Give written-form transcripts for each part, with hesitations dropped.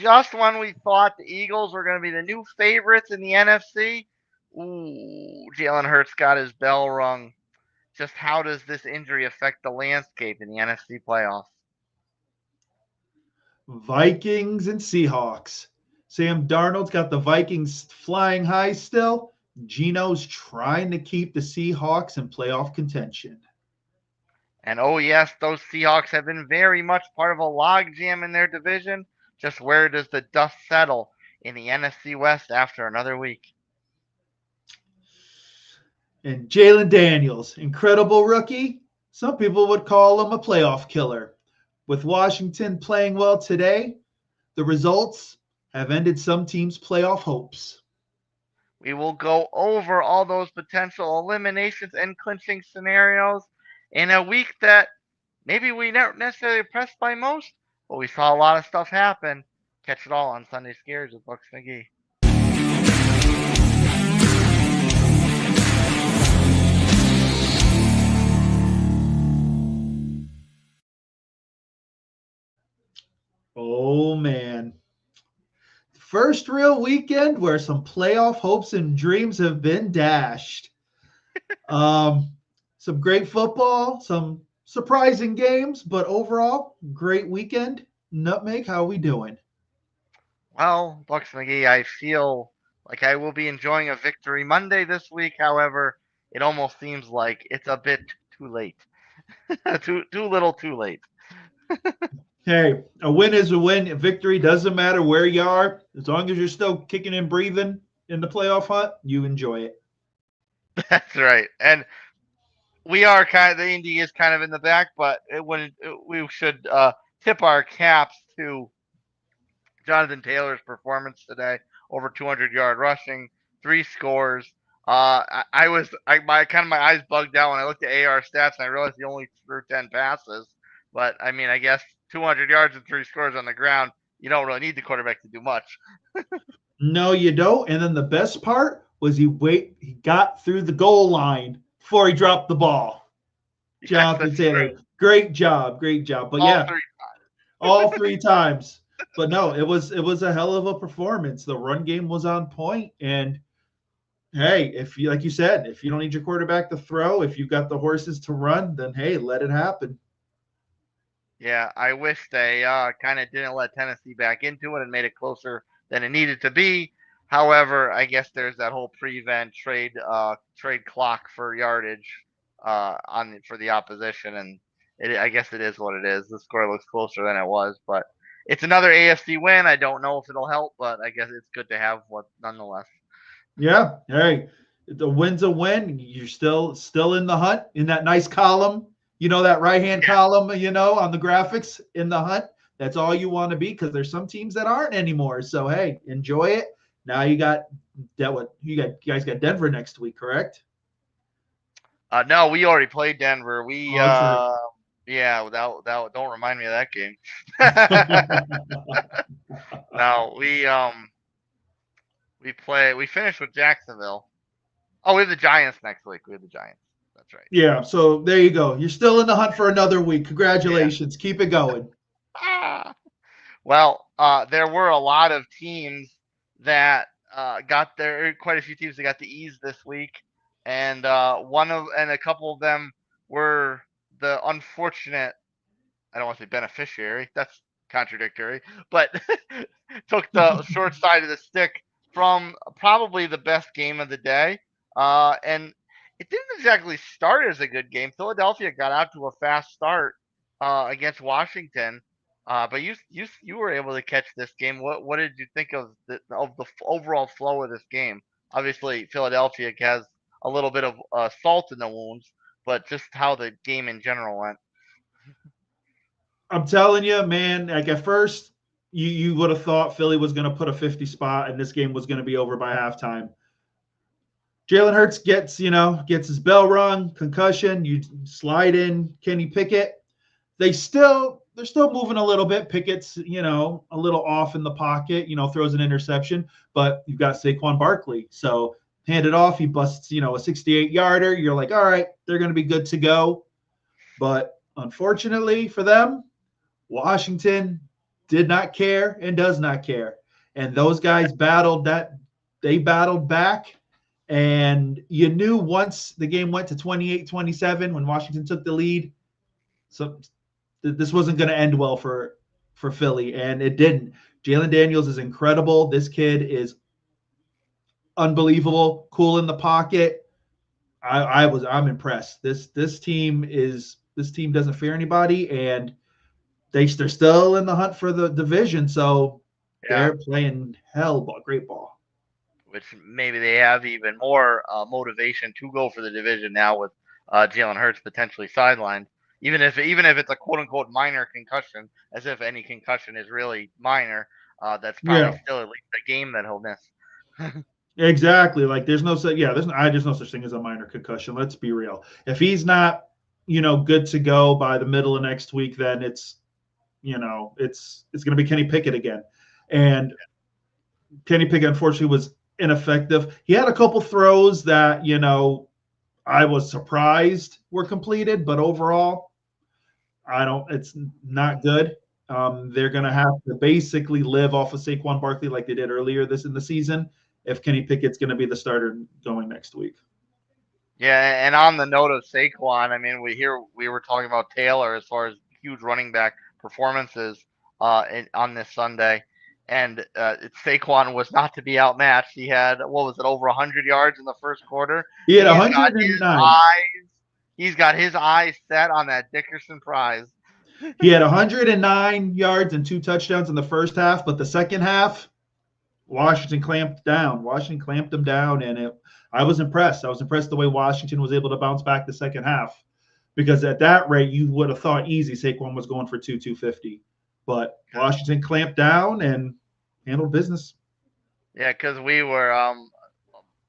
just when we thought the Eagles were going to be the new favorites in the NFC, Jalen Hurts got his bell rung. Just how does this injury affect the landscape in the NFC playoffs? Vikings and Seahawks. Sam Darnold's got the Vikings flying high still. Geno's trying to keep the Seahawks in playoff contention. And oh, yes, those Seahawks have been very much part of a logjam in their division. Just where does the dust settle in the NFC West after another week? And Jalen Daniels, incredible rookie. Some people would call him a playoff killer. With Washington playing well today, the results have ended some teams' playoff hopes. We will go over all those potential eliminations and clinching scenarios in a week that maybe we weren't necessarily impressed by most, but we saw a lot of stuff happen. Catch it all on Sunday Scaries with Bucks McGee. Oh, man. First real weekend where some playoff hopes and dreams have been dashed. Some great football, some surprising games, but overall, great weekend. Nutmeg, how we doing? Well, Bucks McGee, I feel like I will be enjoying a victory Monday this week. However, it almost seems like it's a bit too late. too little, too late. Hey, a win is a win. A victory doesn't matter where you are. As long as you're still kicking and breathing in the playoff hunt, you enjoy it. That's right. And we are the Indy is kind of in the back, but we should tip our caps to Jonathan Taylor's performance today. Over 200-yard rushing, 3 scores. My eyes bugged out when I looked at AR stats and I realized he only threw 10 passes. But I mean, I guess 200 yards and 3 scores on the ground, you don't really need the quarterback to do much. No, you don't. And then the best part was he got through the goal line before he dropped the ball. Yes, Jonathan Taylor, great job. But all 3 times. But no, it was a hell of a performance. The run game was on point, and hey, if you like you said, if you don't need your quarterback to throw, if you've got the horses to run, then hey, let it happen. Yeah, I wish they kind of didn't let Tennessee back into it and made it closer than it needed to be. However, I guess there's that whole prevent trade clock for yardage for the opposition, and I guess it is what it is. The score looks closer than it was, but it's another AFC win. I don't know if it'll help, but I guess it's good to have one nonetheless. Yeah, hey, the win's a win. You're still in the hunt in that nice column. You know, that right-hand column, on the graphics in the hunt. That's all you want to be, because there's some teams that aren't anymore. So, hey, enjoy it. Now you got that. You guys got Denver next week, correct? No, we already played Denver. Right. Don't remind me of that game. No, we finished with Jacksonville. Oh, we have the Giants next week. We have the Giants. That's right. Yeah, so there you go. You're still in the hunt for another week. Congratulations. Yeah. Keep it going. Well, there were a lot of teams that quite a few teams that got the ease this week, and a couple of them were the unfortunate, I don't want to say beneficiary, that's contradictory, but took the short side of the stick from probably the best game of the day. And it didn't exactly start as a good game. Philadelphia got out to a fast start against Washington, but you were able to catch this game. What did you think of the overall flow of this game? Obviously, Philadelphia has a little bit of salt in the wounds, but just how the game in general went. I'm telling you, man, like at first you would have thought Philly was going to put a 50 spot and this game was going to be over by halftime. Jalen Hurts gets his bell rung, concussion, you slide in Kenny Pickett. They're still moving a little bit. Pickett's, a little off in the pocket, throws an interception, but you've got Saquon Barkley. So hand it off, he busts, a 68-yarder. You're like, all right, they're going to be good to go. But unfortunately for them, Washington did not care and does not care. And those guys battled that. They battled back. And you knew once the game went to 28-27 when Washington took the lead, so this wasn't going to end well for Philly, and it didn't. Jalen Daniels is incredible. This kid is unbelievable, cool in the pocket. I'm impressed. This team doesn't fear anybody, and they're still in the hunt for the division. So Yeah, they're playing hell ball, great ball. which maybe they have even more motivation to go for the division now with Jalen Hurts potentially sidelined. Even if it's a quote unquote minor concussion, as if any concussion is really minor, that's probably Yeah, still at least a game that he'll miss. exactly. Like there's no such there's no such thing as a minor concussion. Let's be real. If he's not good to go by the middle of next week, then it's going to be Kenny Pickett again, and Kenny Pickett unfortunately was ineffective. He had a couple throws that I was surprised were completed, but overall, I don't. It's not good. They're going to have to basically live off of Saquon Barkley like they did earlier this in the season if Kenny Pickett's going to be the starter going next week. Yeah, and on the note of Saquon, I mean, we were talking about Taylor as far as huge running back performances on this Sunday, and Saquon was not to be outmatched. He had what was it, over 100 yards in the first quarter. He had He's got his 109. eyes, he's got his eyes set on that Dickerson prize. He had 109 yards and 2 touchdowns in the first half, but the second half, Washington clamped down. Washington clamped them down, and I was impressed. I was impressed the way Washington was able to bounce back the second half, because at that rate, you would have thought easy Saquon was going for 250, but Washington clamped down and handled business. Yeah, because we were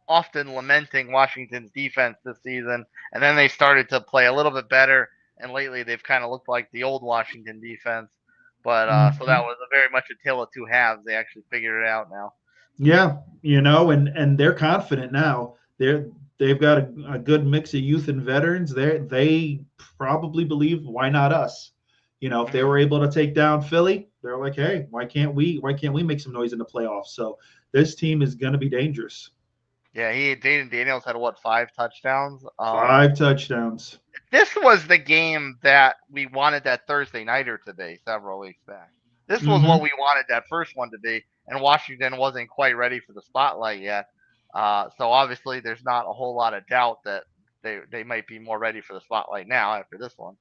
often lamenting Washington's defense this season, and then they started to play a little bit better. And lately, they've kind of looked like the old Washington defense. But so that Mm-hmm. was a very much a tale of two halves. They actually figured it out now. Yeah, and they're confident now. They've got a good mix of youth and veterans. They probably believe, why not us? If they Mm-hmm. were able to take down Philly, they're like, hey, why can't we? Why can't we make some noise in the playoffs? So this team is going to be dangerous. Yeah, Jaden Daniels had what, 5 touchdowns. 5 touchdowns. This was the game that we wanted that Thursday nighter to be several weeks back. This was what Mm-hmm. we wanted that first one to be, and Washington wasn't quite ready for the spotlight yet. So obviously, there's not a whole lot of doubt that they might be more ready for the spotlight now after this one.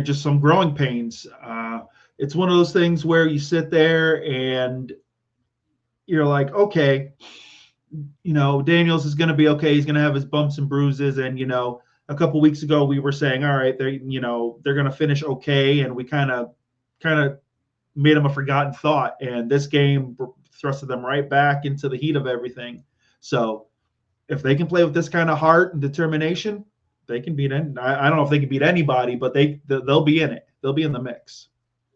Just some growing pains. It's one of those things where you sit there and you're like, okay, Daniels is going to be okay. He's going to have his bumps and bruises. And, a couple weeks ago we were saying, all right, they're going to finish okay. And we kind of made them a forgotten thought. And this game thrusted them right back into the heat of everything. So if they can play with this kind of heart and determination, they can beat any. I don't know if they can beat anybody, but they'll be in it. They'll be in the mix.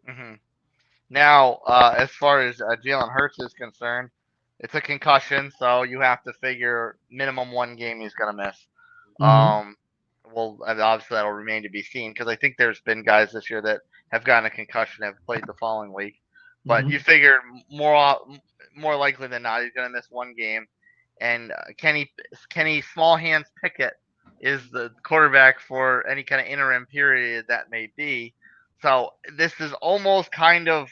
Mm-hmm. Now, as far as Jalen Hurts is concerned, it's a concussion, so you have to figure minimum one game he's gonna miss. Mm-hmm. Um, well, obviously that'll remain to be seen because I think there's been guys this year that have gotten a concussion and have played the following week. But you Mm-hmm. figure more likely than not he's gonna miss one game. And Kenny Small Hands Pickett is the quarterback for any kind of interim period that may be. So this is almost kind of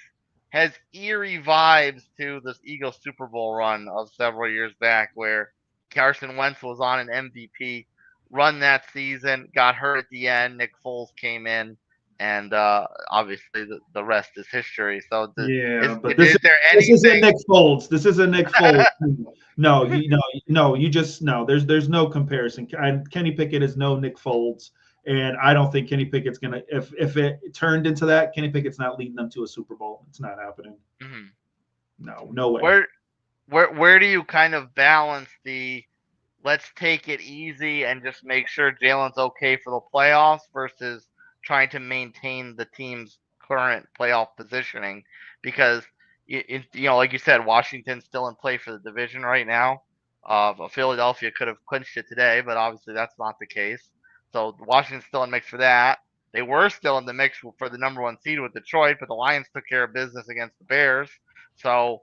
has eerie vibes to this Eagles Super Bowl run of several years back, where Carson Wentz was on an MVP run that season, got hurt at the end. Nick Foles came in, and obviously the rest is history. So, Yeah, but is there this isn't anything? Nick Foles. This isn't Nick Foles. No, no. You just no. There's no comparison. Kenny Pickett is no Nick Foles, and I don't think Kenny Pickett's gonna. If it turned into that, Kenny Pickett's not leading them to a Super Bowl. It's not happening. Mhm. No, no way. Where do you kind of balance the let's take it easy and just make sure Jalen's okay for the playoffs versus trying to maintain the team's current playoff positioning? Because like you said, Washington's still in play for the division right now. Philadelphia could have clinched it today, but obviously that's not the case. So Washington's still in mix for that. They were still in the mix for the number one seed with Detroit, but the Lions took care of business against the Bears. So,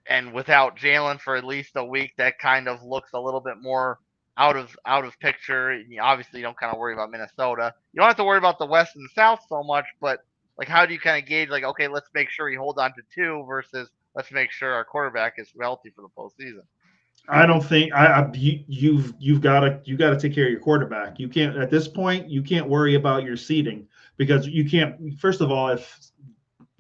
and without Jalen for at least a week, that kind of looks a little bit more out of picture. Obviously, you don't kind of worry about Minnesota. You don't have to worry about the West and the South so much, but like, how do you kind of gauge, like, okay, let's make sure we hold on to two versus let's make sure our quarterback is healthy for the postseason. I don't think you've got to take care of your quarterback. You can't at this point. You can't worry about your seating because you can't. First of all, if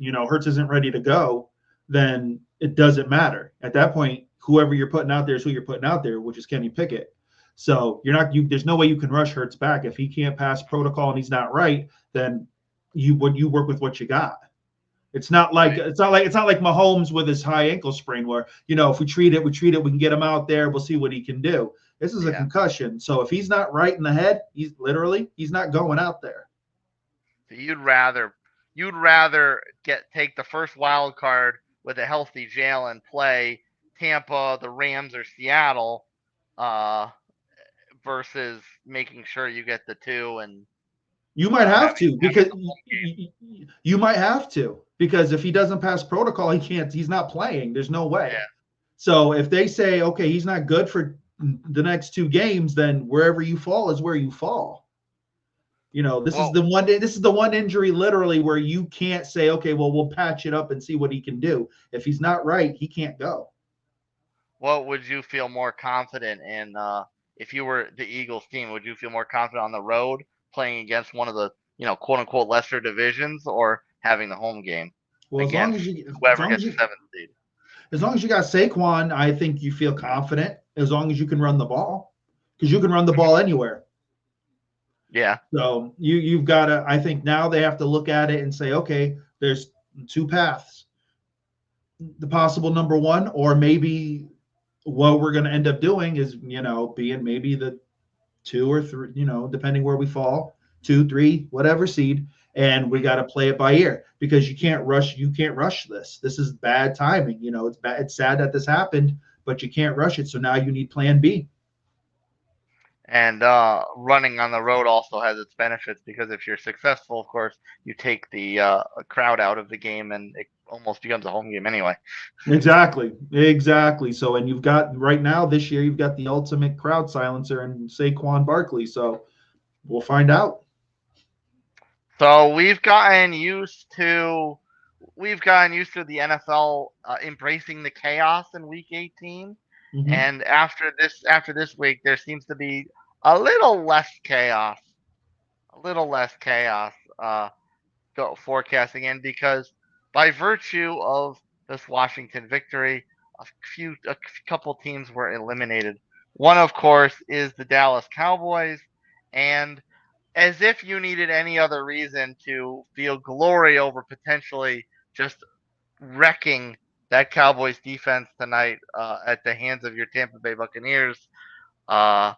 Hurts isn't ready to go, then it doesn't matter. At that point, whoever you're putting out there is who you're putting out there, which is Kenny Pickett. So you're not. There's no way you can rush Hurts back if he can't pass protocol and he's not right. Then you work with what you got. Right. It's not like Mahomes with his high ankle sprain where, if we treat it, we can get him out there, we'll see what he can do. This is a Yeah. concussion. So if he's not right in the head, he's not going out there. So you'd rather take the first wild card with a healthy Jalen, play Tampa, the Rams, or Seattle, uh, versus making sure you get the two and You might have having to having because the home game. you might have to because if he doesn't pass protocol, he's not playing. There's no way. Yeah. So if they say, okay, he's not good for the next two games, then wherever you fall is where you fall. This is Well, the one injury literally where you can't say, okay, well, we'll patch it up and see what he can do. If he's not right, he can't go. what would you feel more confident in if you were the Eagles team? Would you feel more confident on the road playing against one of the quote unquote lesser divisions or having the home game Well, against whoever gets the seventh seed? as long as you got Saquon, I think you feel confident as long as you can run the ball because you can run the ball anywhere. Yeah. So you've got to. I think now they have to look at it and say, okay, there's two paths. The possible number one, or maybe what we're going to end up doing is, being maybe the two or three, depending where we fall, 2, 3, whatever seed, and we got to play it by ear because you can't rush. You can't rush this. This is bad timing. It's bad. It's sad that this happened, but you can't rush it. So now you need Plan B. And running on the road also has its benefits because if you're successful, of course, you take the crowd out of the game and it almost becomes a home game anyway. Exactly. So, and you've got right now this year, you've got the ultimate crowd silencer in Saquon Barkley. So, we'll find out. So we've gotten used to the NFL embracing the chaos in Week 18, Mm-hmm. and after this week, there seems to be a little less chaos, a little less chaos. Forecasting in because by virtue of this Washington victory, a couple teams were eliminated. One, of course, is the Dallas Cowboys, and as if you needed any other reason to feel glory over potentially just wrecking that Cowboys defense tonight at the hands of your Tampa Bay Buccaneers, uh,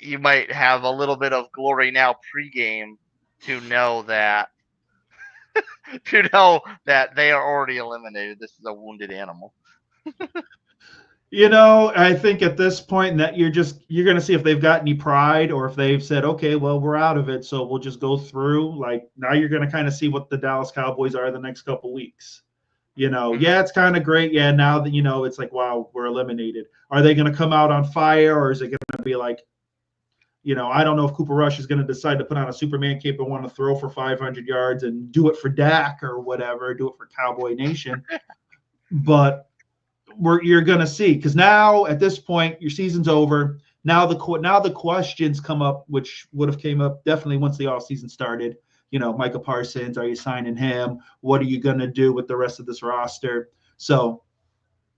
you might have a little bit of glory now pregame to know that they are already eliminated. This is a wounded animal. I think at this point that you're going to see if they've got any pride or if they've said, okay, well, we're out of it, so we'll just go through. Like now, you're going to kind of see what the Dallas Cowboys are the next couple weeks. Mm-hmm. Yeah, it's kind of great. Yeah, now that it's like, wow, we're eliminated. Are they going to come out on fire, or is it going to be like, I don't know if Cooper Rush is going to decide to put on a Superman cape and want to throw for 500 yards and do it for Dak or whatever, do it for Cowboy Nation. But you're going to see because now at this point your season's over. Now the questions come up, which would have came up definitely once the off season started. Micah Parsons, are you signing him? What are you going to do with the rest of this roster? So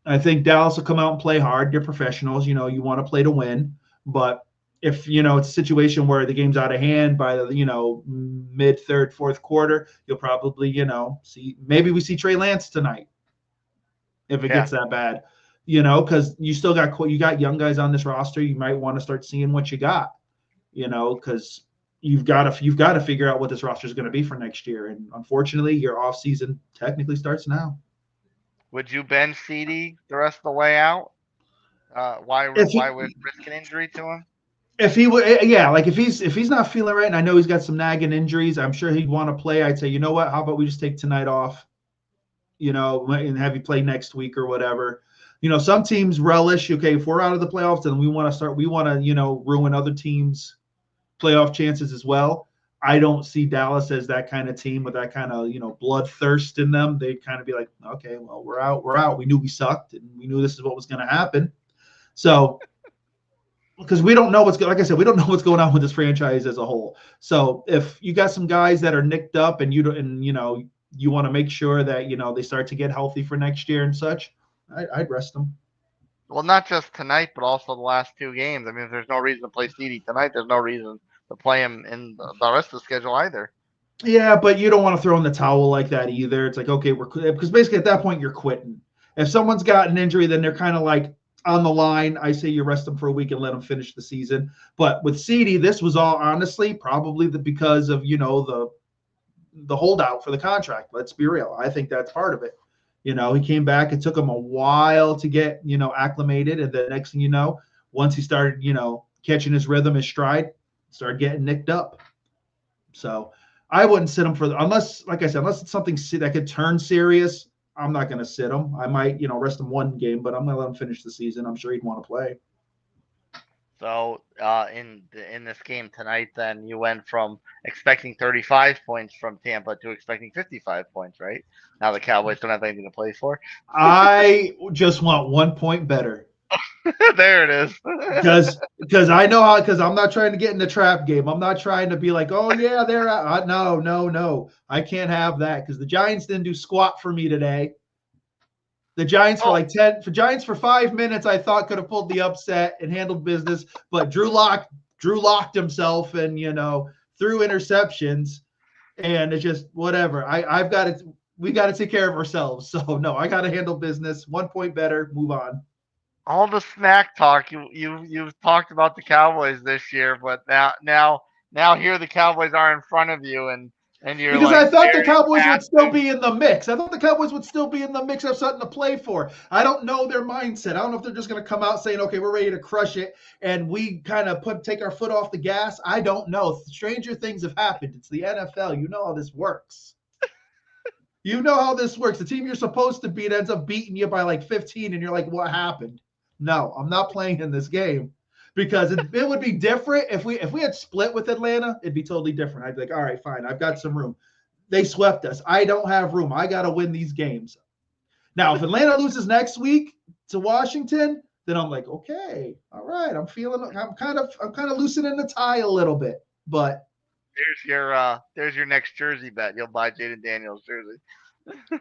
I think Dallas will come out and play hard. They're professionals. You want to play to win, but if it's a situation where the game's out of hand by the mid third, fourth quarter, you'll probably see maybe we see Trey Lance tonight if it Yeah. gets that bad, because you got young guys on this roster. You might want to start seeing what you got, because you've got to figure out what this roster is going to be for next year. And unfortunately, your off season technically starts now. Would you bench CD the rest of the way out? Why If why would risk an injury to him? If he would, yeah, like if he's not feeling right, and I know he's got some nagging injuries, I'm sure he'd want to play. I'd say, you know what? How about we just take tonight off, and have you play next week or whatever. Some teams relish. Okay, if we're out of the playoffs, then we want to start. We want to, ruin other teams' playoff chances as well. I don't see Dallas as that kind of team with that kind of bloodthirst in them. They'd kind of be like, okay, well, we're out. We're out. We knew we sucked, and we knew this is what was going to happen. So because we don't know like I said, we don't know what's going on with this franchise as a whole. So if you got some guys that are nicked up and you want to make sure that they start to get healthy for next year and such, I'd rest them. Well, not just tonight, but also the last two games. I mean, if there's no reason to play CD tonight, there's no reason to play him in the rest of the schedule either. Yeah, but you don't want to throw in the towel like that either. It's like, okay, because basically at that point you're quitting. If someone's got an injury, then they're kind of like on the line. I say you rest them for a week and let them finish the season. But with CD, this was all honestly probably because of the holdout for the contract. Let's be real. I think that's part of it. He came back. It took him a while to get acclimated, and the next thing you know, once he started catching his rhythm, his stride, started getting nicked up. So I wouldn't sit him unless, like I said, unless it's something that could turn serious. I'm not going to sit him. I might, rest him one game, but I'm going to let him finish the season. I'm sure he'd want to play. So in this game tonight, then you went from expecting 35 points from Tampa to expecting 55 points, right? Now the Cowboys don't have anything to play for. I just want 1 point better. There it is. Because I know how, because I'm not trying to get in the trap game. I'm not trying to be like, oh yeah, they're out. No, no, no. I can't have that because the Giants didn't do squat for me today. The Giants Oh, for 5 minutes, I thought could have pulled the upset and handled business, but Drew locked himself and threw interceptions, and it's just whatever. I've got to we got to take care of ourselves. So no, I got to handle business. 1 point better, move on. all the smack talk you've talked about the Cowboys this year, but now here the Cowboys are in front of you, and you're Because like I thought the very Cowboys would still passive. be in the mix. I thought the Cowboys would still be in the mix of something to play for. I don't know their mindset. I don't know if they're just going to come out saying, "Okay, we're ready to crush it," and we kind of take our foot off the gas. I don't know. Stranger things have happened. It's the NFL. You know how this works. You know how this works. The team you're supposed to beat ends up beating you by like 15, and you're like, "What happened?" No, I'm not playing in this game because it would be different if we had split with Atlanta. It'd be totally different. I'd be like, "All right, fine. I've got some room." They swept us. I don't have room. I got to win these games. Now, if Atlanta loses next week to Washington, then I'm like, okay, all right. I'm kind of loosening the tie a little bit. But There's your next jersey bet. You'll buy Jaden Daniels jersey.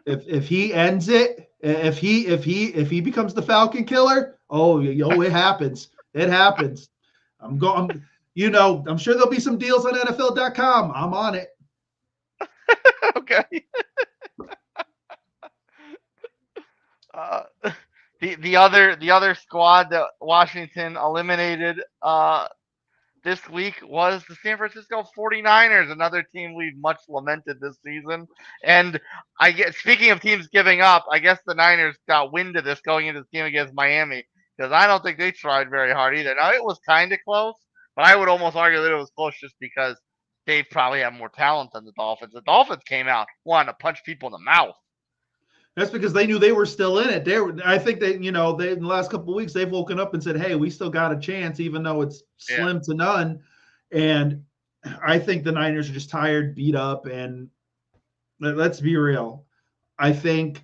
if he ends it, if he becomes the Falcon killer, it happens. It happens. I'm going. I'm sure there'll be some deals on NFL.com. I'm on it. Okay. Uh, the other squad that Washington eliminated this week was the San Francisco 49ers, another team we've much lamented this season. And I guess speaking of teams giving up, I guess the Niners got wind of this going into this game against Miami because I don't think they tried very hard either. Now it was kind of close, but I would almost argue that it was close just because they probably have more talent than the Dolphins. The Dolphins came out wanting to punch people in the mouth. That's because they knew they were still in it. I think they in the last couple of weeks they've woken up and said, "Hey, we still got a chance, even though it's Yeah. slim to none." And I think the Niners are just tired, beat up, and let's be real. I think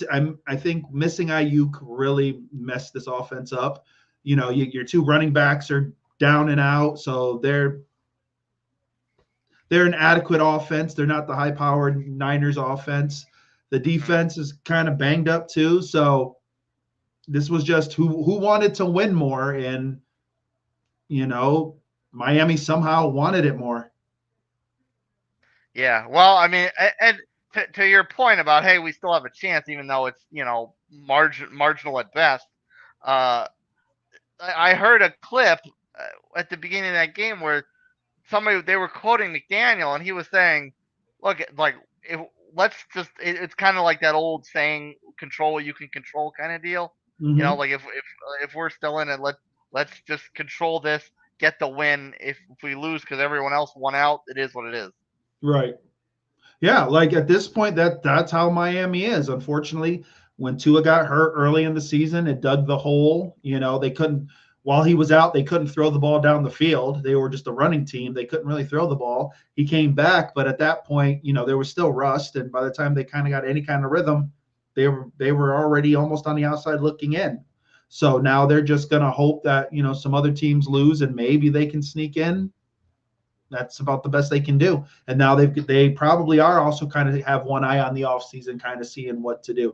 I think missing Ayuk really messed this offense up. Your two running backs are down and out, so they're an adequate offense. They're not the high-powered Niners offense. The Mm-hmm. defense is kind of banged up too. So this was just who wanted to win more, and you know Miami somehow wanted it more. Yeah, well, I mean, and to your point about hey, we still have a chance, even though it's marginal at best. Uh, I heard a clip at the beginning of that game where somebody they were quoting McDaniel, and he was saying, "Look, like if let's just it's kind of like that old saying, control what you can control kind of deal. Mm-hmm. Like if we're still in it, let's just control this. get the win. If we lose because everyone else won out, it is what it is. Right. Yeah, like at this point, that's how Miami is. Unfortunately, when Tua got hurt early in the season, it dug the hole. They couldn't while he was out, they couldn't throw the ball down the field. They were just a running team. They couldn't really throw the ball. He came back, but at that point, there was still rust. And by the time they kind of got any kind of rhythm, they were already almost on the outside looking in. So now they're just gonna hope that some other teams lose and maybe they can sneak in. That's about the best they can do. And now they probably are also kind of have one eye on the offseason, kind of seeing what to do.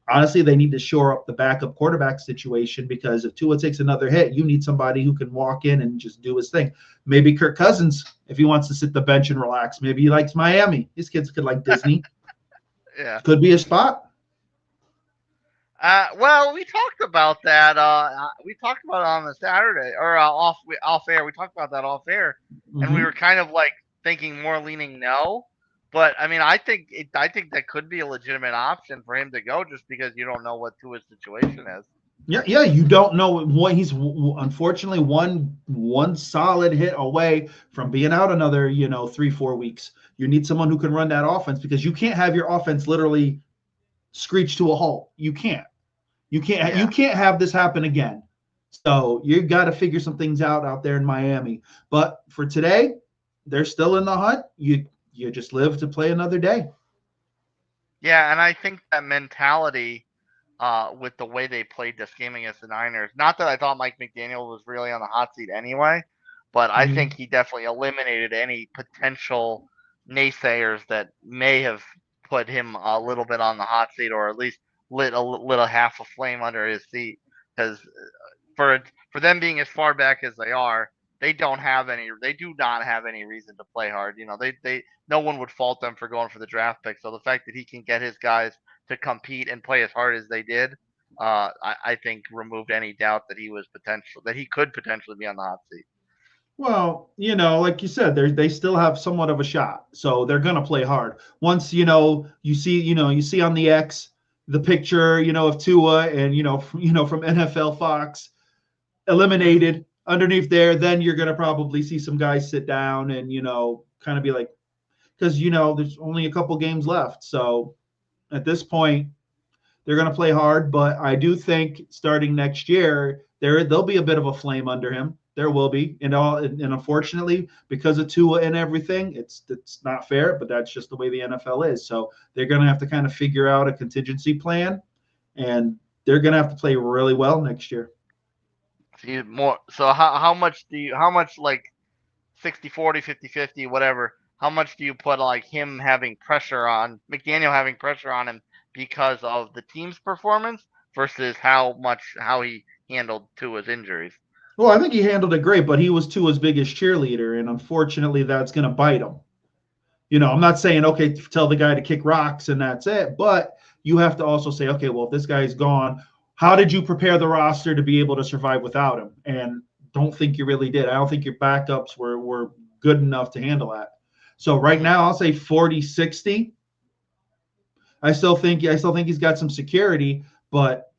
Honestly, they need to shore up the backup quarterback situation because if Tua takes another hit, you need somebody who can walk in and just do his thing. Maybe Kirk Cousins, if he wants to sit the bench and relax. Maybe he likes Miami. His kids could like Disney. Yeah. Could be a spot. Well, we talked about that. We talked about it on the Saturday or off air. We talked about that off air, and we were kind of like thinking more leaning no. But I mean, I think that could be a legitimate option for him to go, just because you don't know what Tua's situation is. Yeah. You don't know what he's unfortunately one solid hit away from being out another 3-4 weeks. You need someone who can run that offense because you can't have your offense literally screech to a halt. You can't. You can't have this happen again. So you've got to figure some things out there in Miami. But for today, they're still in the hunt. You just live to play another day. Yeah, and I think that mentality, with the way they played this game against the Niners. Not that I thought Mike McDaniel was really on the hot seat anyway, but I think he definitely eliminated any potential naysayers that may have put him a little bit on the hot seat, or at least lit a little half a flame under his seat. Because for them being as far back as they are, they do not have any reason to play hard. No one would fault them for going for the draft pick. So the fact that he can get his guys to compete and play as hard as they did, I think removed any doubt that he could potentially be on the hot seat. Well, like you said, they still have somewhat of a shot, so they're gonna play hard. Once you see on the X the picture of Tua and from NFL Fox eliminated underneath there, then you're gonna probably see some guys sit down and kind of be like, because there's only a couple games left, so at this point they're going to play hard. But I do think starting next year there'll be a bit of a flame under him. There will be, and unfortunately, because of Tua and everything, it's not fair. But that's just the way the NFL is. So they're going to have to kind of figure out a contingency plan, and they're going to have to play really well next year. So how much like 60-40, 50-50, whatever? How much do you put like him having pressure on McDaniel having pressure on him because of the team's performance versus how he handled Tua's injuries? Well, I think he handled it great, but he was Tua's biggest cheerleader, and unfortunately, that's going to bite him. I'm not saying, okay, tell the guy to kick rocks and that's it, but you have to also say, okay, well, if this guy's gone, how did you prepare the roster to be able to survive without him? And don't think you really did. I don't think your backups were good enough to handle that. So right now, I'll say 40-60. I still think he's got some security, but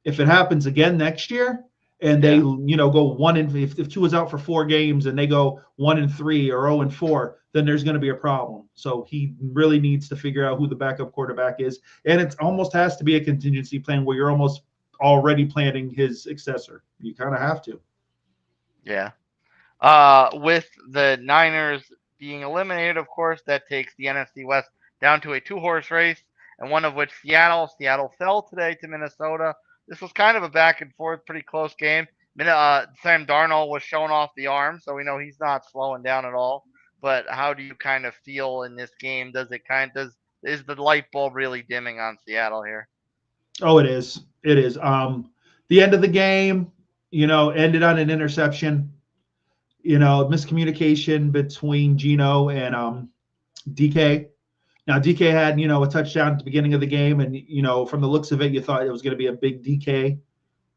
if it happens again next year and they go if Tua's out for 4 games and they go 1-3 or 0-4, then there's going to be a problem. So he really needs to figure out who the backup quarterback is, and it almost has to be a contingency plan where you're almost already planning his successor. You kind of have to. Yeah. With the Niners being eliminated, of course, that takes the NFC West down to a 2-horse race, and one of which Seattle fell today to Minnesota. This was kind of a back and forth, pretty close game. Sam Darnold was showing off the arm, so we know he's not slowing down at all. But how do you kind of feel in this game? Is the light bulb really dimming on Seattle here? Oh, it is. It is. The end of the game, ended on an interception. Miscommunication between Geno and DK. Now, DK had, a touchdown at the beginning of the game, and, from the looks of it, you thought it was going to be a big DK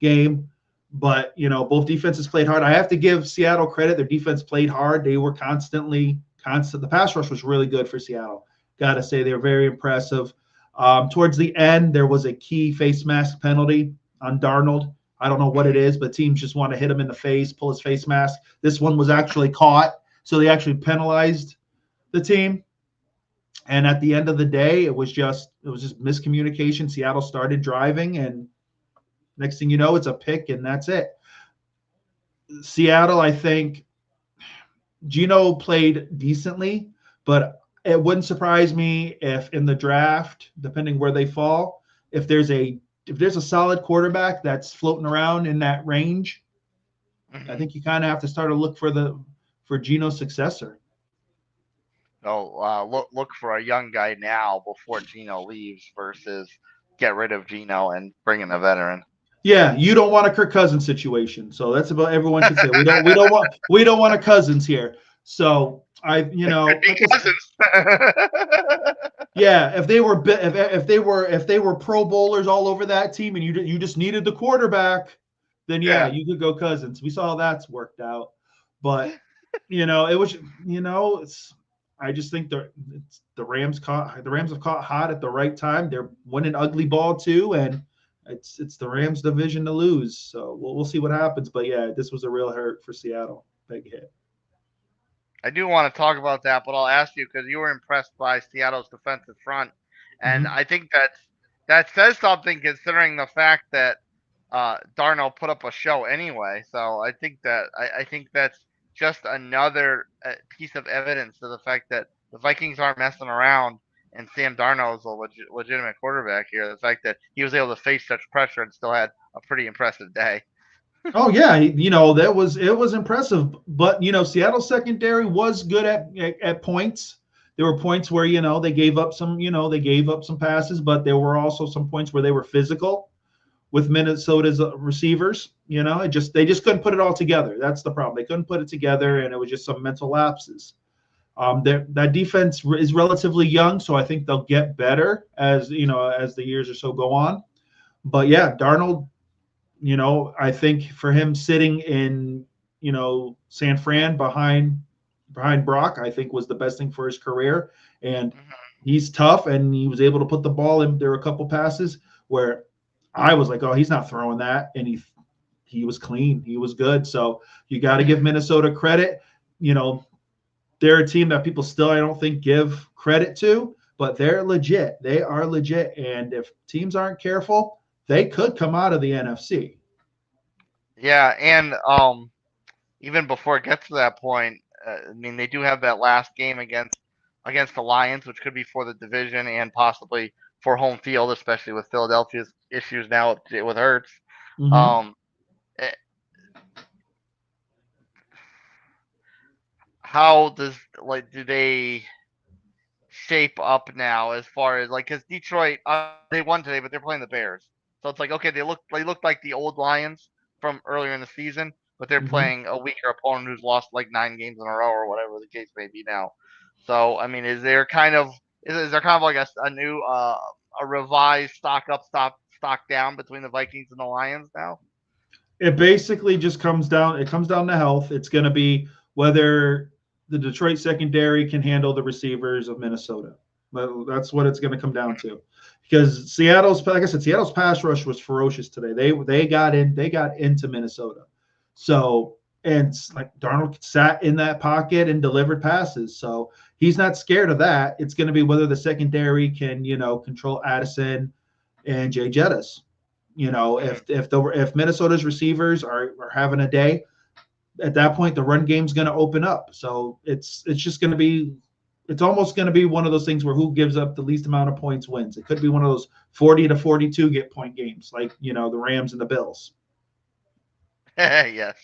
game. But, both defenses played hard. I have to give Seattle credit. Their defense played hard. They were constant. The pass rush was really good for Seattle. Got to say, they were very impressive. Towards the end, there was a key face mask penalty on Darnold I don't know what it Mhm. is, but teams just want to hit him in the face, pull his face mask. This one was actually caught, so they actually penalized the team. And at the end of the day, it was just miscommunication. Seattle started driving, and next thing you know, it's a pick, and that's it. Seattle, I think Gino played decently, but it wouldn't surprise me if in the draft, depending where they fall, if there's a if there's a solid quarterback that's floating around in that range, I Mhm. think you kind of have to start to look for Gino's successor. So look for a young guy now before Gino leaves versus get rid of Gino and bring in a veteran. Yeah, you don't want a Kirk Cousins situation. So that's about everyone can say. We don't want a Cousins here. So It could be like I said, Cousins. yeah, if they were Pro Bowlers all over that team, and you just needed the quarterback, then yeah, Yeah. you could go Cousins. We saw how that's worked out, but it was it's. I just think the Rams have caught hot at the right time. They're winning ugly ball too, and it's the Rams division to lose. So we'll see what happens. But yeah, this was a real hurt for Seattle. Big hit. I do want to talk about that, but I'll ask you because you were impressed by Seattle's defensive front, and Mm-hmm. I think that says something considering the fact that Darnold put up a show anyway. So I think that's just another piece of evidence to the fact that the Vikings aren't messing around, and Sam Darnold is a legitimate quarterback here. The fact that he was able to face such pressure and still had a pretty impressive day. Oh yeah, it was impressive. But Seattle's secondary was good at points. There were points where they gave up some passes, but there were also some points where they were physical with Minnesota's receivers. They just couldn't put it all together. That's the problem. They couldn't put it together, and it was just some mental lapses. That defense is relatively young, so I think they'll get better as the years or so go on. But yeah, Darnold, I think for him sitting in, San Fran behind Brock, I think was the best thing for his career. And Mhm. he's tough, and he was able to put the ball in. There were a couple passes where I was like, oh, he's not throwing that, and he was clean. He was good. So you got to give Minnesota credit. You know, they're a team that people still, I don't think, give credit to, but they're legit. They are legit. And if teams aren't careful, they could come out of the NFC. Yeah, and even before it gets to that point, I mean they do have that last game against the Lions, which could be for the division and possibly for home field, especially with Philadelphia's issues now with Hurts. Mm-hmm. Um, eh, how does like do they shape up now as far as like because Detroit they won today, but they're playing the Bears, so it's like okay they look like the old Lions from earlier in the season, but they're Mm-hmm. playing a weaker opponent who's lost like 9 games in a row or whatever the case may be now. So I mean, is there kind of like a new a revised stock up stock down between the Vikings and the Lions now? It basically just comes down to health. It's going to be whether the Detroit secondary can handle the receivers of Minnesota. That's what it's going to come down to. Because like I said, Seattle's pass rush was ferocious today. They got into Minnesota. So, and like Darnold sat in that pocket and delivered passes. So he's not scared of that. It's going to be whether the secondary can, control Addison and Jay Jettis. Mhm. If Minnesota's receivers are having a day, at that point the run game's going to open up. So it's just going to be it's almost going to be one of those things where who gives up the least amount of points wins. It could be one of those 40 to 42 get point games, like the Rams and the Bills. Yes.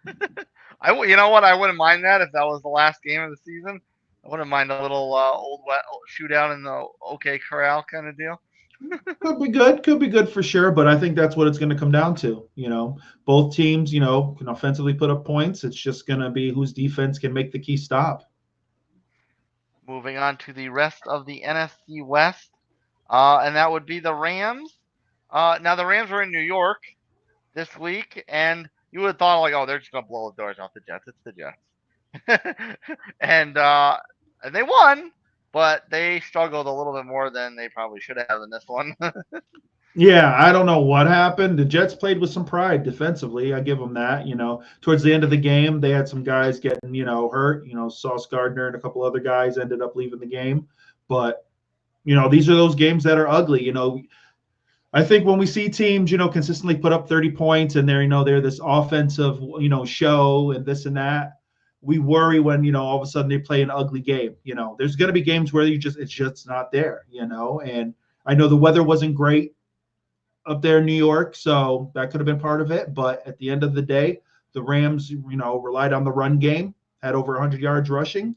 You know what? I wouldn't mind that if that was the last game of the season. I wouldn't mind a little old wet shootout in the OK Corral kind of deal. Could be good for sure, but I think that's what it's going to come down to. Both teams, can offensively put up points. It's just going to be whose defense can make the key stop. Moving on to the rest of the NFC West, and that would be the Rams. Now the Rams were in New York this week, and you would have thought like, oh, they're just gonna blow the doors off the Jets. It's the Jets, and they won, but they struggled a little bit more than they probably should have in this one. Yeah, I don't know what happened. The Jets played with some pride defensively. I give them that. Towards the end of the game, they had some guys getting hurt. Sauce Gardner and a couple other guys ended up leaving the game. But these are those games that are ugly. I think when we see teams, consistently put up 30 points and they're this offensive, show and this and that, we worry when, all of a sudden they play an ugly game. There's going to be games where it's just not there, and I know the weather wasn't great up there in New York, so that could have been part of it. But at the end of the day, the Rams, relied on the run game, had over 100 yards rushing,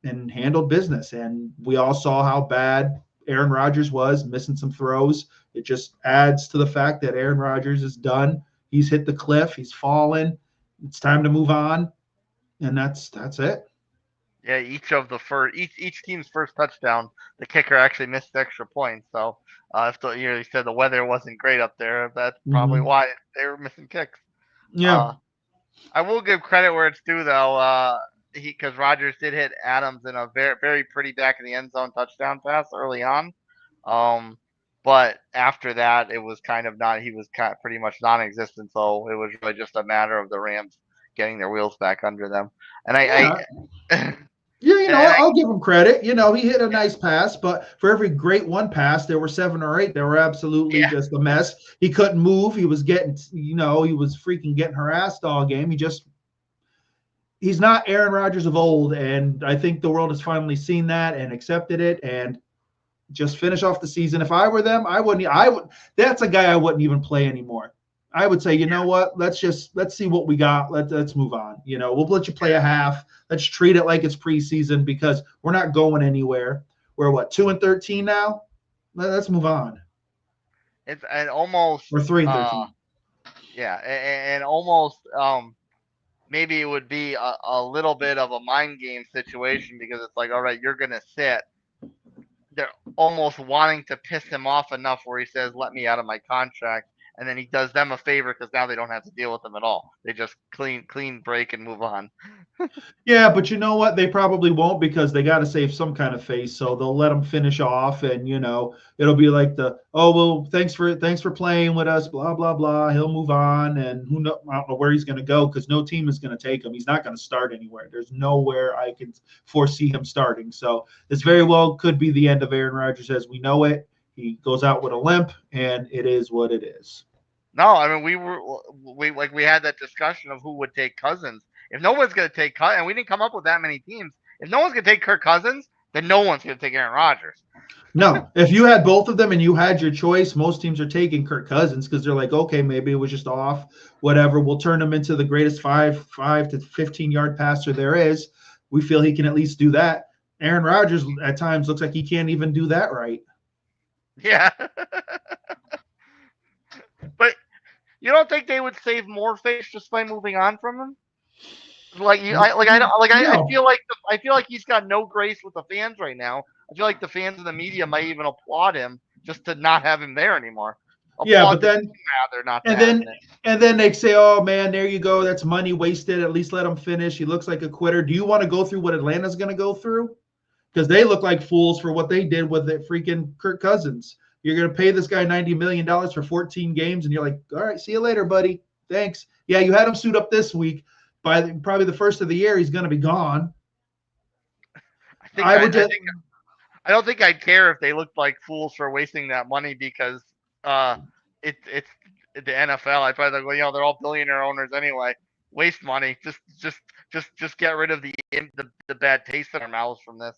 and handled business. And we all saw how bad Aaron Rodgers was, missing some throws. It just adds to the fact that Aaron Rodgers is done. He's hit the cliff. He's fallen. It's time to move on, and that's it. Yeah, each team's first touchdown, the kicker actually missed extra points. So if you said the weather wasn't great up there, that's probably Mm-hmm. why they were missing kicks. Yeah. Uh, I will give credit where it's due though. Because Rodgers did hit Adams in a very very pretty back in the end zone touchdown pass early on. Um, but after that, it was kind of not. He was kind of pretty much non-existent. So it was really just a matter of the Rams getting their wheels back under them. And I, Yeah. I Yeah, and I I'll give him credit. He hit a nice pass, but for every great one pass, there were 7 or 8 that were absolutely yeah, just a mess. He couldn't move. He was he was freaking getting harassed all game. He's not Aaron Rodgers of old, and I think the world has finally seen that and accepted it and just finish off the season. If I were them, I wouldn't. I would. That's a guy I wouldn't even play anymore. I would say, you know what? Let's see what we got. Let's move on. We'll let you play a half. Let's treat it like it's preseason because we're not going anywhere. We're what 2-13 now. Let's move on. it's and almost We're 3-13. uh yeah, and almost maybe it would be a little bit of a mind game situation because it's like, all right, you're gonna sit. They're almost wanting to piss him off enough where he says, "Let me out of my contract," and then he does them a favor because now they don't have to deal with him at all. They just clean break and move on. Yeah, but you know what? They probably won't because they got to save some kind of face. So they'll let him finish off, and it'll be like oh well, thanks for playing with us, blah blah blah. He'll move on, and I don't know where he's going to go because no team is going to take him. He's not going to start anywhere. There's nowhere I can foresee him starting. So this very well could be the end of Aaron Rodgers as we know it. He goes out with a limp, and it is what it is. No, I mean we had that discussion of who would take Cousins. If no one's going to take and we didn't come up with that many teams. If no one's going to take Kirk Cousins, then no one's going to take Aaron Rodgers. No, if you had both of them and you had your choice, most teams are taking Kirk Cousins because they're like, okay, maybe it was just off, whatever. We'll turn him into the greatest 5 to 15 yard passer there is. We feel he can at least do that. Aaron Rodgers at times looks like he can't even do that right. Yeah, but you don't think they would save more face just by moving on from him? I don't I No. feel like he's got no grace with the fans right now. I feel like the fans and the media might even applaud him just to not have him there anymore. Yeah, but Applaud the then team rather not to and have him then there. and then they say, "Oh man, there you go. That's money wasted. At least let him finish. He looks like a quitter." Do you want to go through what Atlanta's going to go through? Because they look like fools for what they did with it freaking Kirk Cousins. You're going to pay this guy $90 million for 14 games, and you're like, all right, see you later, buddy. Thanks. Yeah, you had him suit up this week. By probably the first of the year, he's going to be gone. I would just, I don't think I'd care if they looked like fools for wasting that money because uh it's the NFL. I probably go, they're all billionaire owners anyway. Waste money. Just get rid of the bad taste in our mouths from this.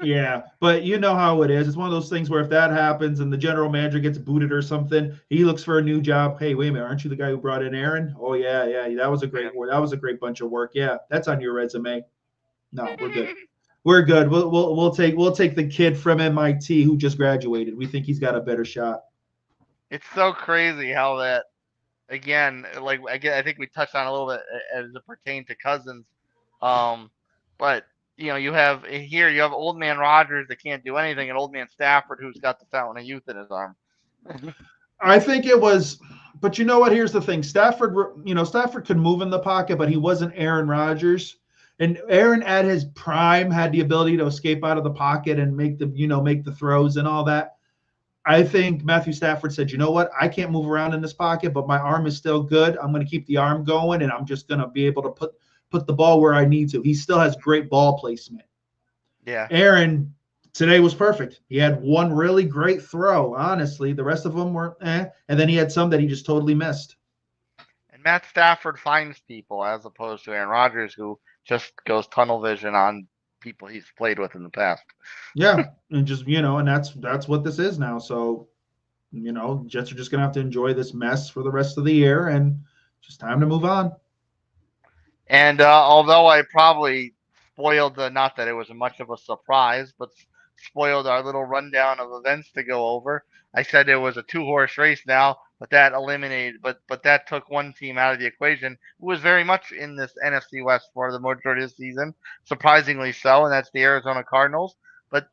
yeah, but you know how it is. It's one of those things where if that happens and the general manager gets booted or something, he looks for a new job. Hey, wait a minute, aren't you the guy who brought in Aaron? Oh yeah, yeah, that was a Yeah. great work. That was a great bunch of work. Yeah, that's on your resume. No, we're good. We're good. We'll take the kid from MIT who just graduated. We think he's got a better shot. It's so crazy how that again, I think we touched on a little bit as it pertained to Cousins. Um, but you have old man Rogers that can't do anything, and old man Stafford who's got the fountain of youth in his arm. I think it was, but you know what? Here's the thing: Stafford could move in the pocket, but he wasn't Aaron Rodgers. And Aaron, at his prime, had the ability to escape out of the pocket and make the throws and all that. I think Matthew Stafford said, you know what? I can't move around in this pocket, but my arm is still good. I'm going to keep the arm going, and I'm just going to be able to put the ball where I need to. He still has great ball placement. Yeah. Aaron today was perfect. He had one really great throw, honestly. The rest of them were and then he had some that he just totally missed. And Matt Stafford finds people as opposed to Aaron Rodgers, who just goes tunnel vision on people he's played with in the past. Yeah, and just and that's what this is now. So Jets are just gonna have to enjoy this mess for the rest of the year, and just time to move on. And although I probably spoiled not that it was much of a surprise, but spoiled our little rundown of events to go over. I said it was a two-horse race now, but that eliminated, but that took one team out of the equation who was very much in this NFC West for the majority of the season, surprisingly so, and that's the Arizona Cardinals. But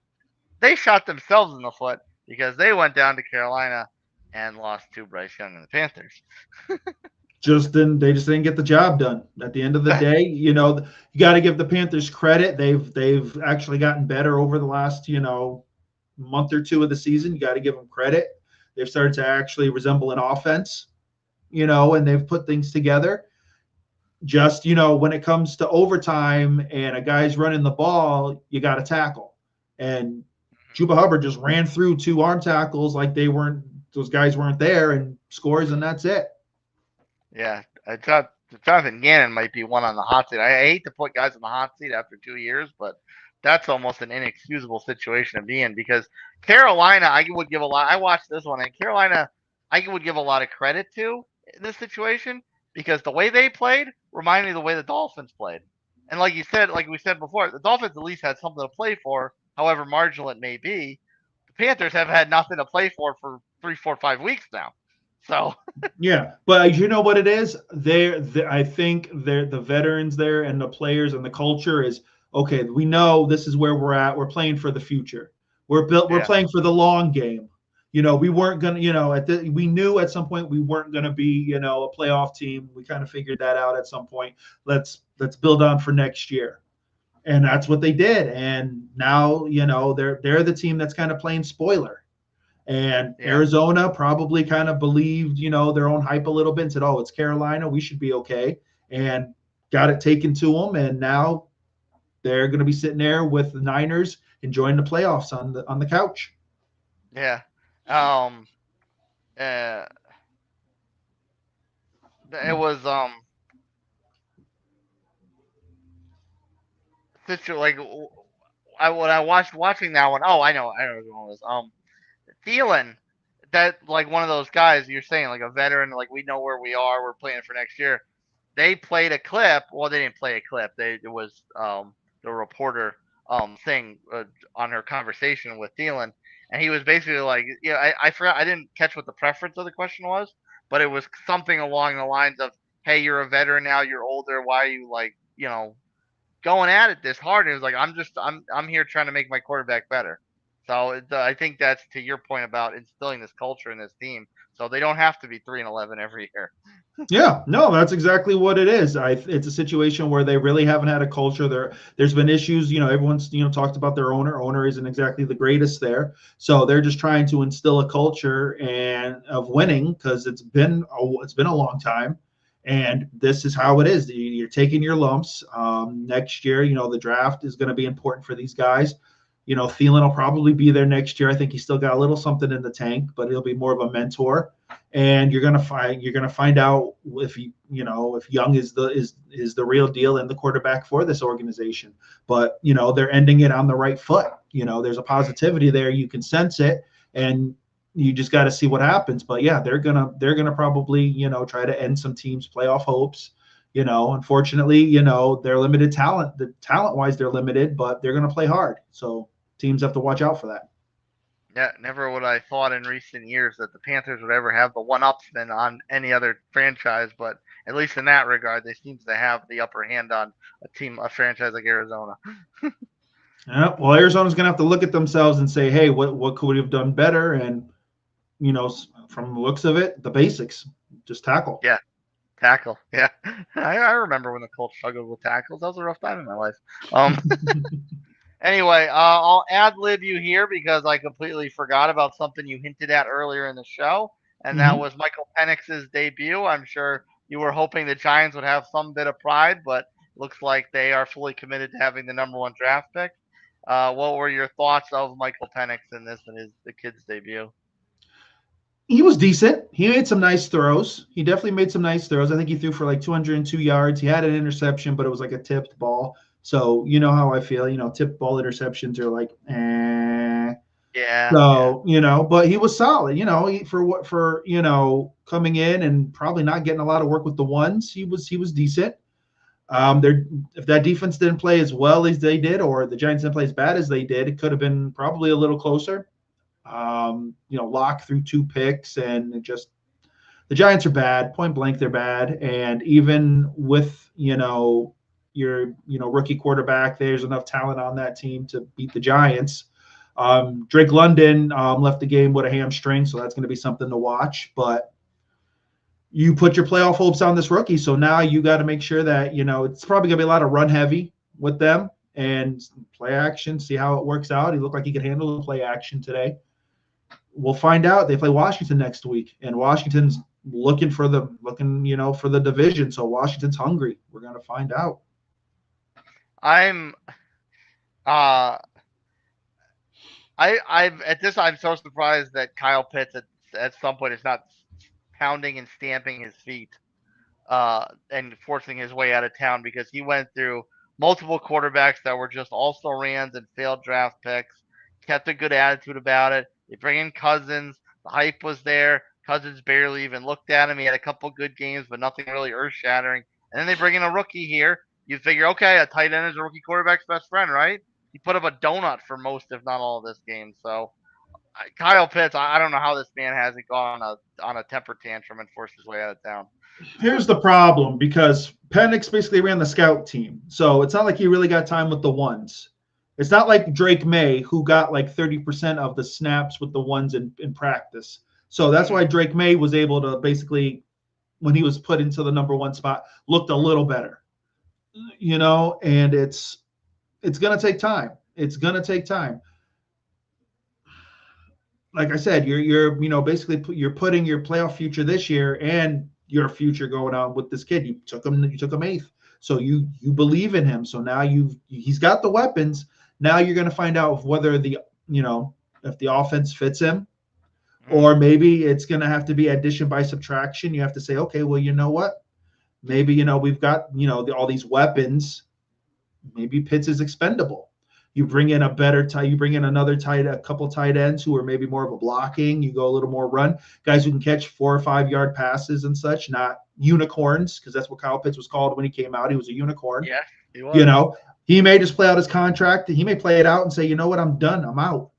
they shot themselves in the foot because they went down to Carolina and lost to Bryce Young and the Panthers. They just didn't get the job done. At the end of the day, you got to give the Panthers credit. They've actually gotten better over the last month or two of the season. You got to give them credit. They've started to actually resemble an offense, and they've put things together. Just when it comes to overtime and a guy's running the ball, you got to tackle. And Chuba Hubbard just ran through two arm tackles like those guys weren't there, and scores, and that's it. Yeah, I thought Jonathan Gannon might be one on the hot seat. I hate to put guys on the hot seat after 2 years, but that's almost an inexcusable situation to be in because Carolina, I would give a lot. I watched this one, and Carolina, I would give a lot of credit to in this situation because the way they played reminded me of the way the Dolphins played. And like you said, like we said before, the Dolphins at least had something to play for, however marginal it may be. The Panthers have had nothing to play for 3, 4, 5 weeks now. So Yeah, but you know what it is? I think the veterans there and the players and the culture is okay. We know this is where we're at. We're playing for the future. We're yeah, playing for the long game. We weren't gonna. We knew at some point we weren't gonna be a playoff team. We kind of figured that out at some point. Let's build on for next year, and that's what they did. And now they're the team that's kind of playing spoiler. And yeah. Arizona probably kind of believed, their own hype a little bit and said, "Oh, it's Carolina, we should be okay," and got it taken to them. And now they're going to be sitting there with the Niners enjoying the playoffs on the couch. Yeah. Um. Uh. It was like I when I watching that one. Oh, I know what it was. Thielen, that like one of those guys you're saying like a veteran. Like we know where we are. We're playing for next year. They played a clip. Well, they didn't play a clip. It was the reporter thing on her conversation with Thielen, and he was basically like, yeah, I forgot. I didn't catch what the preference of the question was, but it was something along the lines of, "Hey, you're a veteran now. You're older. Why are you like going at it this hard?" And it was like, I'm here trying to make my quarterback better. So I think that's to your point about instilling this culture in this team, so they don't have to be 3-11 every year. Yeah, no, that's exactly what it is. It's a situation where they really haven't had a culture. There's been issues. Everyone's talked about their owner. Owner isn't exactly the greatest there, so they're just trying to instill a culture and of winning because it's been a long time, and this is how it is. You're taking your lumps. Next year, the draft is going to be important for these guys. Thielen will probably be there next year. I think he's still got a little something in the tank, but he'll be more of a mentor. And you're gonna find out if Young is the real deal and the quarterback for this organization. But they're ending it on the right foot. There's a positivity there. You can sense it, and you just got to see what happens. But yeah, they're gonna probably try to end some teams' playoff hopes. Unfortunately, they're limited talent. The talent wise, they're limited, but they're gonna play hard. So teams have to watch out for that. Yeah, never would I thought in recent years that the Panthers would ever have the one-upsman on any other franchise, but at least in that regard, they seem to have the upper hand on a franchise like Arizona. Yeah, well, Arizona's going to have to look at themselves and say, "Hey, what could we have done better?" And from the looks of it, the basics, just tackle. Yeah, tackle. Yeah, I remember when the Colts struggled with tackles. That was a rough time in my life. Um, Anyway, I'll ad lib you here because I completely forgot about something you hinted at earlier in the show, and that Mm-hmm. was Michael Penix's debut. I'm sure you were hoping the Giants would have some bit of pride, but looks like they are fully committed to having the number one draft pick. What were your thoughts of Michael Penix in this and the kid's debut? He was decent. He made some nice throws. He definitely made some nice throws. I think he threw for like 202 yards. He had an interception, but it was like a tipped ball. So you know how I feel. Tipped ball interceptions are like, eh. Yeah, yeah. So but he was solid. For coming in and probably not getting a lot of work with the ones. He was decent. There, if that defense didn't play as well as they did, or the Giants didn't play as bad as they did, it could have been probably a little closer. Lock through 2 picks, and the Giants are bad. Point blank, they're bad. And even with your rookie quarterback, there's enough talent on that team to beat the Giants. Drake London left the game with a hamstring, so that's going to be something to watch. But you put your playoff hopes on this rookie, so now you got to make sure that it's probably going to be a lot of run heavy with them and play action. See how it works out. He looked like he could handle the play action today. We'll find out. They play Washington next week, and Washington's looking for the division. So Washington's hungry. We're gonna find out. I'm uh I'm at this. I'm so surprised that Kyle Pitts at some point is not pounding and stamping his feet and forcing his way out of town because he went through multiple quarterbacks that were just also rans and failed draft picks. Kept a good attitude about it. They bring in Cousins. The hype was there. Cousins barely even looked at him. He had a couple good games, but nothing really earth shattering. And then they bring in a rookie here. You figure, okay, a tight end is a rookie quarterback's best friend, right? He put up a donut for most, if not all, of this game. So Kyle Pitts, I don't know how this man hasn't gone on a temper tantrum and forced his way out of town. Here's the problem, because Penix basically ran the scout team, so it's not like he really got time with the ones. It's not like Drake May, who got like 30% of the snaps with the ones in practice. So that's why Mm-hmm. Drake May was able to basically, when he was put into the number one spot, looked a little better. And it's gonna take time. It's gonna take time. Like I said, you're basically you're putting your playoff future this year and your future going on with this kid. You took him eighth, so you believe in him. So now he's got the weapons. Now you're going to find out whether if the offense fits him, Mm-hmm. or maybe it's going to have to be addition by subtraction. You have to say, okay, well, you know what? Maybe we've got all these weapons. Maybe Pitts is expendable. You bring in you bring in a couple tight ends who are maybe more of a blocking. You go a little more run, guys who can catch 4 or 5 yard passes and such, not unicorns, because that's what Kyle Pitts was called when he came out. He was a unicorn. Yes, he You was. know, he may just play out his contract. He may play it out and say, you know what, I'm done. I'm out.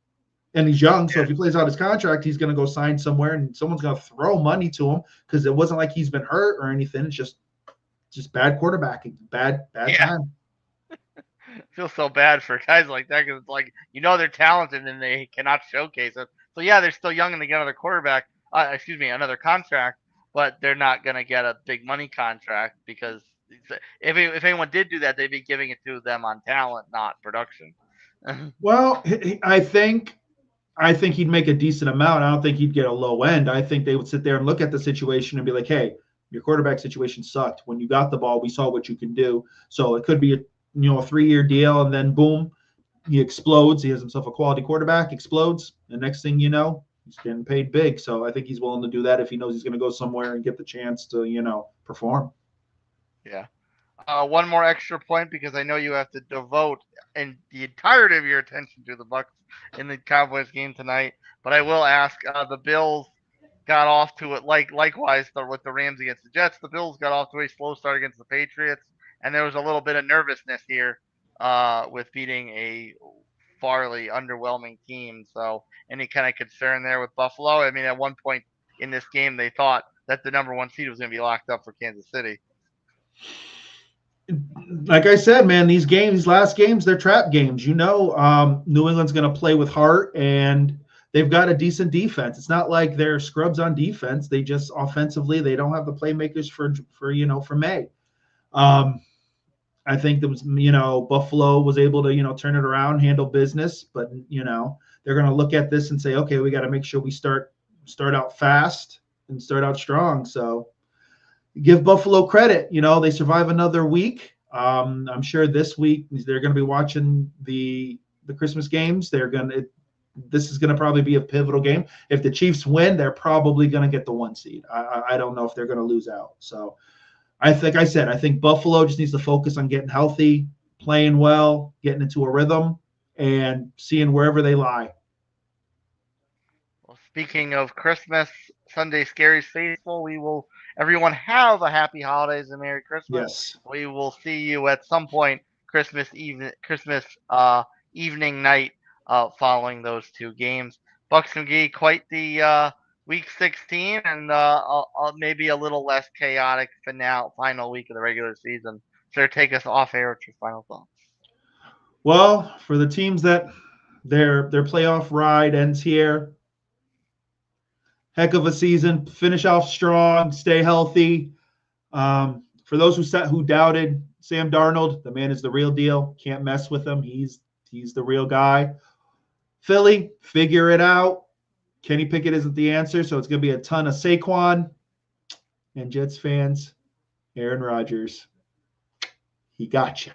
And he's young, so Yeah, if he plays out his contract, he's going to go sign somewhere, and someone's going to throw money to him because it wasn't like he's been hurt or anything. It's just bad quarterbacking, bad yeah. time. I feel so bad for guys like that because it's like they're talented and they cannot showcase it. So yeah, they're still young and they get another quarterback. Another contract, but they're not gonna get a big money contract because if anyone did do that, they'd be giving it to them on talent, not production. Well, I think he'd make a decent amount. I don't think he'd get a low end. I think they would sit there and look at the situation and be like, hey, your quarterback situation sucked. When you got the ball, we saw what you can do. So it could be a 3-year deal, and then boom, he explodes. He has himself a quality quarterback, explodes, and next thing you know, he's getting paid big. So I think he's willing to do that if he knows he's going to go somewhere and get the chance to perform. Yeah. One more extra point because I know you have to devote the entirety of your attention to the Bucks in the Cowboys game tonight. But I will ask: the Bills got off to it likewise with the Rams against the Jets. The Bills got off to a slow start against the Patriots, and there was a little bit of nervousness here with beating a farly underwhelming team. So, any kind of concern there with Buffalo? I mean, at one point in this game, they thought that the number one seed was going to be locked up for Kansas City. Like I said, man, these last games, they're trap games. New England's going to play with heart, and they've got a decent defense. It's not like they're scrubs on defense. They just offensively, they don't have the playmakers for May. Um, I think that was, Buffalo was able to, turn it around, handle business, but they're going to look at this and say, okay, we got to make sure we start out fast and start out strong. So give Buffalo credit. They survive another week. I'm sure this week they're going to be watching the Christmas games. This is going to probably be a pivotal game. If the Chiefs win, they're probably going to get the 1 seed. I don't know if they're going to lose out. So I think Buffalo just needs to focus on getting healthy, playing well, getting into a rhythm, and seeing wherever they lie. Well, speaking of Christmas, Sunday Scaries faithful, everyone have a happy holidays and Merry Christmas. Yes. We will see you at some point Christmas evening night following those two games. Bucks and McGee, quite the week 16 and maybe a little less chaotic final week of the regular season. So take us off air with your final thoughts. Well, for the teams that their playoff ride ends here, heck of a season. Finish off strong, stay healthy. For those who doubted Sam Darnold, the man is the real deal. Can't mess with him. He's the real guy. Philly, figure it out. Kenny Pickett isn't the answer, so it's going to be a ton of Saquon. And Jets fans, Aaron Rodgers, he gotcha.